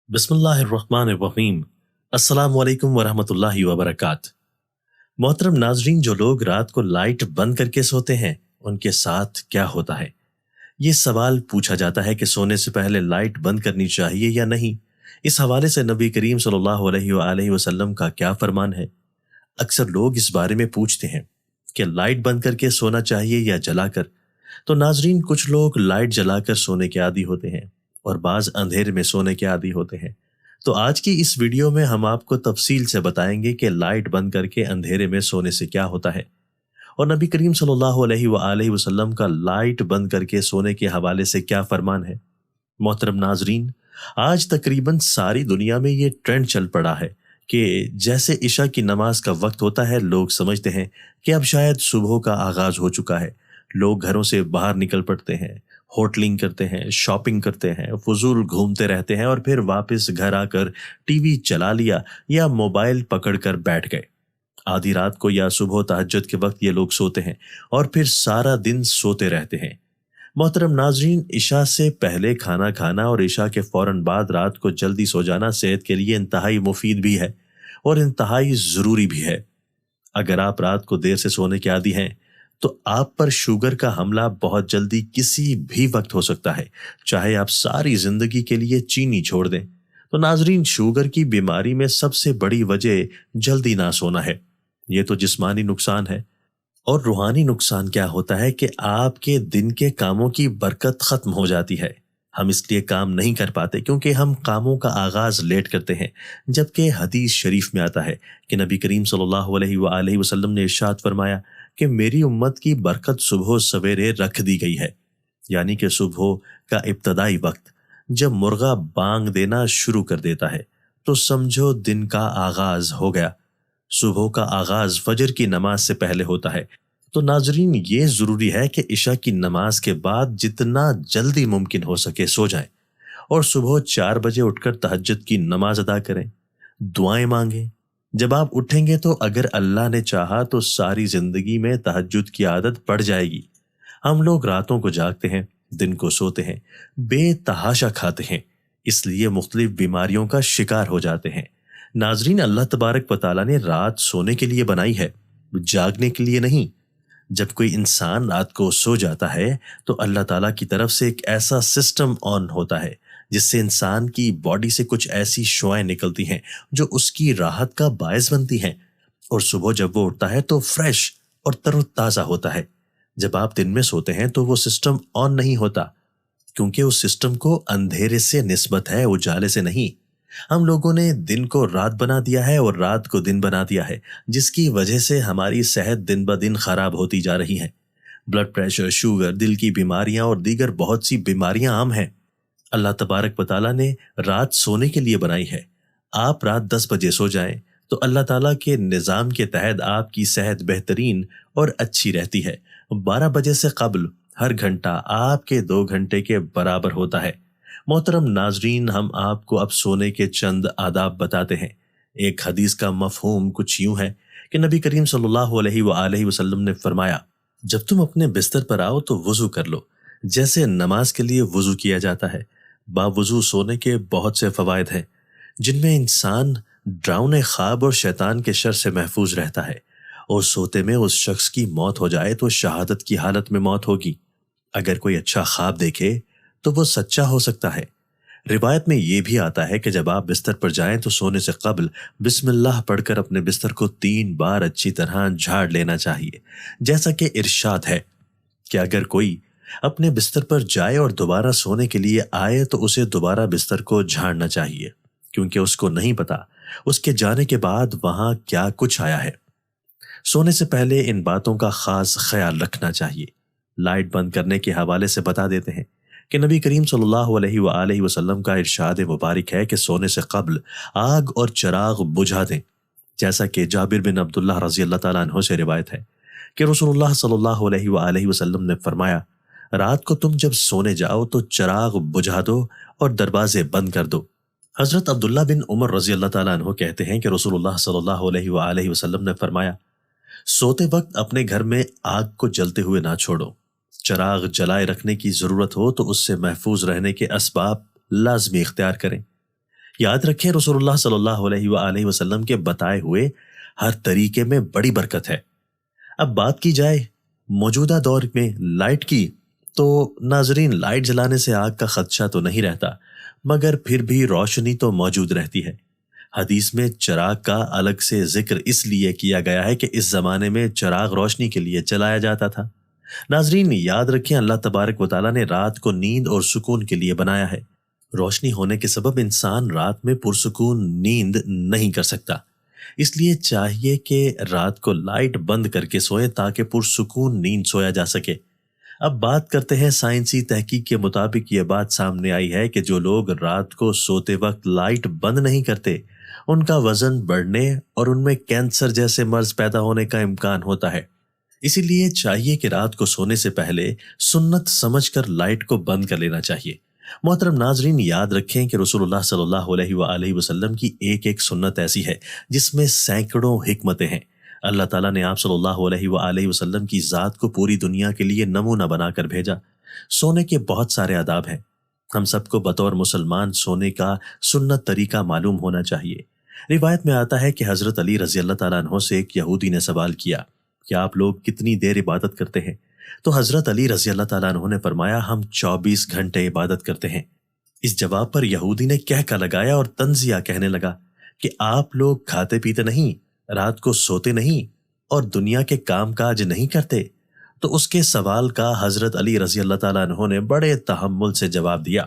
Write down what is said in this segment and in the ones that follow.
बिस्मिल्लाहिर्रहमानिर्रहीम। अस्सलाम वालेकुम वरहमतुल्लाहि वबरकात। मोहतरम नाजरीन, जो लोग रात को लाइट बंद करके सोते हैं उनके साथ क्या होता है? ये सवाल पूछा जाता है कि सोने से पहले लाइट बंद करनी चाहिए या नहीं। इस हवाले से नबी करीम सल्लल्लाहु अलैहि वसल्लम का क्या फरमान है? अक्सर लोग इस बारे में पूछते हैं कि लाइट बंद करके सोना चाहिए या जलाकर। तो नाजरीन, कुछ लोग लाइट जलाकर सोने के आदी होते हैं और बाज अंधेरे में सोने के आदी होते हैं। तो आज की इस वीडियो में हम आपको तफसील से बताएंगे कि लाइट बंद करके अंधेरे में सोने से क्या होता है और नबी करीम सल्लल्लाहु अलैहि वसल्लम का लाइट बंद करके सोने के हवाले से क्या फरमान है। मोहतरम नाजरीन, आज तकरीबन सारी दुनिया में ये ट्रेंड चल पड़ा है कि जैसे इशा की नमाज का वक्त होता है, लोग समझते हैं कि अब शायद सुबह का आगाज हो चुका है। लोग घरों से बाहर निकल पड़ते हैं, होटलिंग करते हैं, शॉपिंग करते हैं, फजूल घूमते रहते हैं और फिर वापस घर आकर टीवी चला लिया या मोबाइल पकड़कर बैठ गए। आधी रात को या सुबह तहज्जुद के वक्त ये लोग सोते हैं और फिर सारा दिन सोते रहते हैं। मोहतरम नाजरीन, इशा से पहले खाना खाना और इशा के फौरन बाद रात को जल्दी सो जाना सेहत के लिए इंतहाई मुफीद भी है और इंतहाई ज़रूरी भी है। अगर आप रात को देर से सोने के आदी हैं तो आप पर शुगर का हमला बहुत जल्दी किसी भी वक्त हो सकता है, चाहे आप सारी जिंदगी के लिए चीनी छोड़ दें। तो नाजरीन, शुगर की बीमारी में सबसे बड़ी वजह जल्दी ना सोना है। ये तो जिस्मानी नुकसान है। और रूहानी नुकसान क्या होता है कि आपके दिन के कामों की बरकत खत्म हो जाती है। हम इसलिए काम नहीं कर पाते क्योंकि हम कामों का आगाज लेट करते हैं। जबकि हदीस शरीफ में आता है कि नबी करीम सल्लल्लाहु अलैहि वसल्लम ने इरशाद फरमाया कि मेरी उम्मत की बरकत सुबह सवेरे रख दी गई है, यानी कि सुबह का इब्तदाई वक्त जब मुर्गा बांग देना शुरू कर देता है तो समझो दिन का आगाज हो गया। सुबह का आगाज फजर की नमाज से पहले होता है। तो नाजरीन, ये जरूरी है कि इशा की नमाज के बाद जितना जल्दी मुमकिन हो सके सो जाएं और सुबह 4 बजे उठकर तहज्जुद की नमाज अदा करें, दुआएं मांगें। जब आप उठेंगे तो अगर अल्लाह ने चाहा तो सारी जिंदगी में तहज्जुद की आदत पड़ जाएगी। हम लोग रातों को जागते हैं, दिन को सोते हैं, बेतहाशा खाते हैं, इसलिए मुख्तलिफ बीमारियों का शिकार हो जाते हैं। नाजरीन, अल्लाह तबारक व तआला ने रात सोने के लिए बनाई है, जागने के लिए नहीं। जब कोई इंसान रात को सो जाता है तो अल्लाह ताला की तरफ से एक ऐसा सिस्टम ऑन होता है जिससे इंसान की बॉडी से कुछ ऐसी शुआएं निकलती हैं जो उसकी राहत का बायस बनती हैं और सुबह जब वो उठता है तो फ्रेश और तरोताज़ा होता है। जब आप दिन में सोते हैं तो वो सिस्टम ऑन नहीं होता क्योंकि उस सिस्टम को अंधेरे से निस्बत है, उजाले से नहीं। हम लोगों ने दिन को रात बना दिया है और रात को दिन बना दिया है, जिसकी वजह से हमारी सेहत दिन ब दिन खराब होती जा रही है। ब्लड प्रेशर, शुगर, दिल की बीमारियां और दीगर बहुत सी बीमारियां आम हैं। अल्लाह तबारक व तआला ने रात सोने के लिए बनाई है। आप रात 10 बजे सो जाएं तो अल्लाह ताला के निज़ाम के तहत आपकी सेहत बेहतरीन और अच्छी रहती है। 12 बजे से कबल हर घंटा आपके 2 घंटे के बराबर होता है। मोहतरम नाजरीन, हम आपको अब सोने के चंद आदाब बताते हैं। एक हदीस का मफहूम कुछ यूं है कि नबी करीम सल्लल्लाहु अलैहि वसल्लम ने फरमाया, जब तुम अपने बिस्तर पर आओ तो वुजू कर लो जैसे नमाज के लिए वुजू किया जाता है। बावुजू सोने के बहुत से फवायद हैं जिनमें इंसान डरावने ख्वाब और शैतान के शर से महफूज रहता है और सोते में उस शख्स की मौत हो जाए तो शहादत की हालत में मौत होगी। अगर कोई अच्छा ख्वाब देखे तो वो सच्चा हो सकता है। रिवायत में ये भी आता है कि जब आप बिस्तर पर जाएं तो सोने से कबल बिस्मिल्लाह पढ़कर अपने बिस्तर को 3 बार अच्छी तरह झाड़ लेना चाहिए। जैसा कि इरशाद है कि अगर कोई अपने बिस्तर पर जाए और दोबारा सोने के लिए आए तो उसे दोबारा बिस्तर को झाड़ना चाहिए, क्योंकि उसको नहीं पता उसके जाने के बाद वहां क्या कुछ आया है। सोने से पहले इन बातों का खास ख्याल रखना चाहिए। लाइट बंद करने के हवाले से बता देते हैं कि नबी करीम सल्लल्लाहु अलैहि वसल्लम का इरशाद मुबारक है कि सोने से कबल आग और चिराग बुझा दें। जैसा कि जाबिर बिन अब्दुल्लाह रजी अल्लाह ताला अन्हु से रिवायत है कि रसूलुल्लाह सल्लल्लाहु अलैहि वसल्लम ने फरमाया, रात को तुम जब सोने जाओ तो चिराग बुझा दो और दरवाजे बंद कर दो। हजरत अब्दुल्ला बिन उमर रजी अल्लाह ताला अन्हु कहते हैं कि रसूलुल्लाह सल्लल्लाहु अलैहि वसल्लम ने फरमाया, सोते वक्त अपने घर में आग को जलते हुए ना छोड़ो। चिराग जलाए रखने की जरूरत हो तो उससे महफूज रहने के असबाब लाजमी इख्तियार करें। یاد رکھیں رسول اللہ صلی اللہ علیہ وآلہ وسلم کے بتائے ہوئے ہر طریقے میں بڑی برکت ہے۔ اب بات کی جائے موجودہ دور میں لائٹ کی، تو ناظرین لائٹ جلانے سے آگ کا خدشہ تو نہیں رہتا، مگر پھر بھی روشنی تو موجود رہتی ہے۔ حدیث میں چراغ کا الگ سے ذکر اس لیے کیا گیا ہے کہ اس زمانے میں چراغ روشنی کے لیے چلایا جاتا تھا۔ ناظرین یاد رکھیں اللہ تبارک و تعالیٰ نے رات کو نیند اور سکون کے لیے بنایا ہے۔ روشنی ہونے کے سبب انسان رات میں پرسکون نیند نہیں کر سکتا، اس لیے چاہیے کہ رات کو لائٹ بند کر کے سوئیں تاکہ پرسکون نیند سویا جا سکے۔ اب بات کرتے ہیں سائنسی تحقیق کے مطابق یہ بات سامنے آئی ہے کہ جو لوگ رات کو سوتے وقت لائٹ بند نہیں کرتے ان کا وزن بڑھنے اور ان میں کینسر جیسے مرض پیدا ہونے کا امکان ہوتا ہے۔ اسی لیے چاہیے کہ رات کو سونے سے پہلے سنت سمجھ کر لائٹ کو بند کر لینا چاہیے۔ محترم ناظرین یاد رکھیں کہ رسول اللہ صلی اللہ علیہ وآلہ وسلم کی ایک ایک سنت ایسی ہے جس میں سینکڑوں حکمتیں ہیں۔ اللہ تعالیٰ نے آپ صلی اللہ علیہ وآلہ وسلم کی ذات کو پوری دنیا کے لیے نمونہ بنا کر بھیجا۔ سونے کے بہت سارے آداب ہیں، ہم سب کو بطور مسلمان سونے کا سنت طریقہ معلوم ہونا چاہیے۔ روایت میں آتا ہے کہ حضرت علی رضی اللہ تعالیٰ عنہ سے ایک یہودی نے سوال کیا کہ آپ لوگ کتنی دیر عبادت کرتے ہیں؟ تو حضرت علی رضی اللہ تعالیٰ عنہ نے فرمایا ہم 24 گھنٹے عبادت کرتے ہیں۔ اس جواب پر یہودی نے کہہ لگایا اور طنزیہ کہنے لگا کہ آپ لوگ کھاتے پیتے نہیں، رات کو سوتے نہیں اور دنیا کے کام کاج نہیں کرتے؟ تو اس کے سوال کا حضرت علی رضی اللہ تعالیٰ عنہ نے بڑے تحمل سے جواب دیا،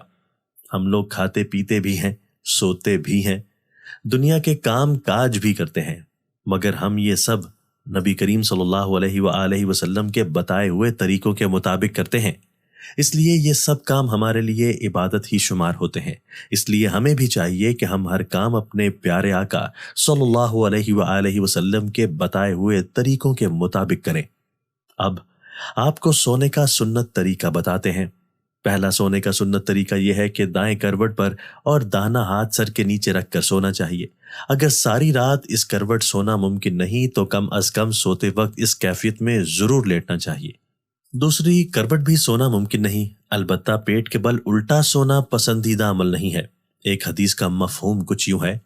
ہم لوگ کھاتے پیتے بھی ہیں، سوتے بھی ہیں، دنیا کے کام کاج بھی کرتے ہیں، مگر ہم یہ سب نبی کریم صلی اللہ علیہ وآلہ وسلم کے بتائے ہوئے طریقوں کے مطابق کرتے ہیں، اس لیے یہ سب کام ہمارے لیے عبادت ہی شمار ہوتے ہیں۔ اس لیے ہمیں بھی چاہیے کہ ہم ہر کام اپنے پیارے آقا صلی اللہ علیہ وآلہ وسلم کے بتائے ہوئے طریقوں کے مطابق کریں۔ اب آپ کو سونے کا سنت طریقہ بتاتے ہیں۔ پہلا سونے کا سنت طریقہ یہ ہے کہ دائیں کروٹ پر اور داہنا ہاتھ سر کے نیچے رکھ کر سونا چاہیے۔ اگر ساری رات اس کروٹ سونا ممکن نہیں تو کم از کم سوتے وقت اس کیفیت میں ضرور لیٹنا چاہیے۔ دوسری کروٹ بھی سونا ممکن نہیں، البتہ پیٹ کے بل الٹا سونا پسندیدہ عمل نہیں ہے۔ ایک حدیث کا مفہوم کچھ یوں ہے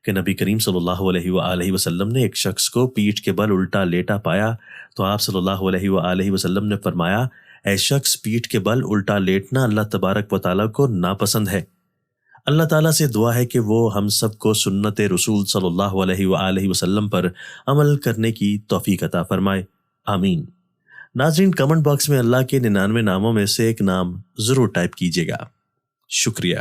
کہ نبی کریم صلی اللہ علیہ وآلہ وسلم نے ایک شخص کو پیٹھ کے بل الٹا لیٹا پایا تو آپ صلی اللہ علیہ وآلہ وسلم نے فرمایا، اے شخص پیٹھ کے بل الٹا لیٹنا اللہ تبارک و تعالیٰ کو ناپسند ہے۔ اللہ تعالیٰ سے دعا ہے کہ وہ ہم سب کو سنت رسول صلی اللہ علیہ وآلہ وسلم پر عمل کرنے کی توفیق عطا فرمائے، آمین۔ ناظرین کمنٹ باکس میں اللہ کے 99 ناموں میں سے ایک نام ضرور ٹائپ کیجیے گا۔ شکریہ۔